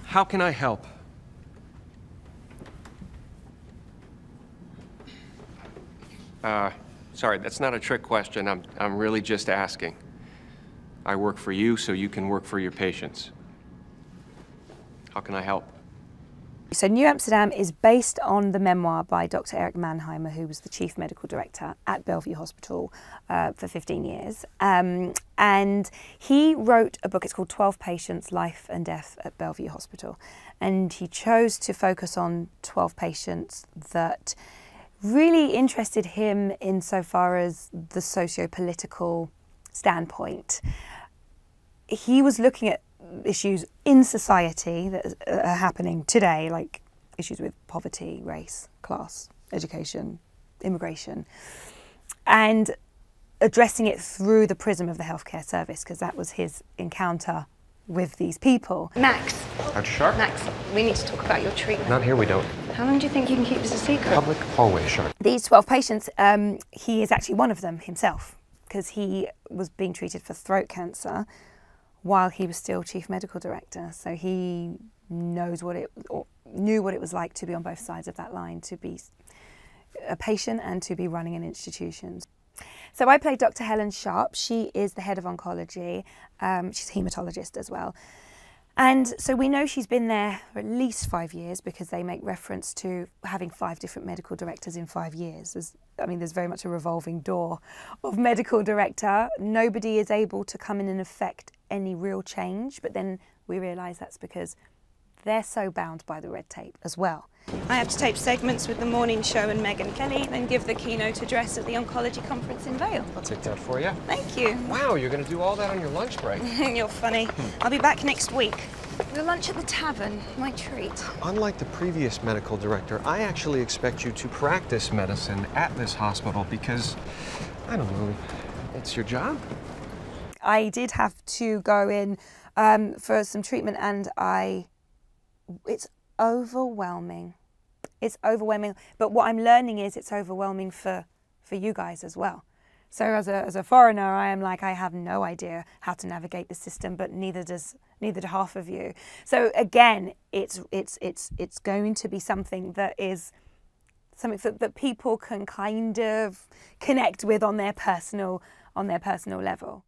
How can I help? Sorry, that's not a trick question. I'm really just asking. I work for you so you can work for your patients. How can I help? So New Amsterdam is based on the memoir by Dr. Eric Mannheimer, who was the chief medical director at Bellevue Hospital for 15 years. And he wrote a book, it's called 12 Patients, Life and Death at Bellevue Hospital. And he chose to focus on 12 patients that really interested him insofar as the socio-political standpoint. He was looking at issues in society that are happening today, like issues with poverty, race, class, education, immigration, and addressing it through the prism of the healthcare service, because that was his encounter with these people. Max. Dr. Sharp? Max, we need to talk about your treatment. Not here, we don't. How long do you think you can keep this a secret? Public hallway, Sharp. These 12 patients, he is actually one of them himself, because he was being treated for throat cancer while he was still chief medical director. So he knows knew what it was like to be on both sides of that line, to be a patient and to be running an institution. So I played Dr. Helen Sharp. She is the head of oncology. She's a haematologist as well. And so we know she's been there for at least 5 years, because they make reference to having 5 different medical directors in 5 years. There's very much a revolving door of medical director. Nobody is able to come in and affect any real change, but then we realise that's because they're so bound by the red tape as well. I have to tape segments with the morning show and Megyn Kelly, then give the keynote address at the oncology conference in Vail. I'll take that for you. Thank you. Wow, you're going to do all that on your lunch break. You're funny. I'll be back next week. We'll lunch at the tavern, my treat. Unlike the previous medical director, I actually expect you to practice medicine at this hospital because, I don't know, it's your job. I did have to go in for some treatment, and it's overwhelming. It's overwhelming, but what I'm learning is it's overwhelming for you guys as well. So as a foreigner, I am like, I have no idea how to navigate the system, but neither do half of you. So again, it's going to be something that people can kind of connect with on their personal level.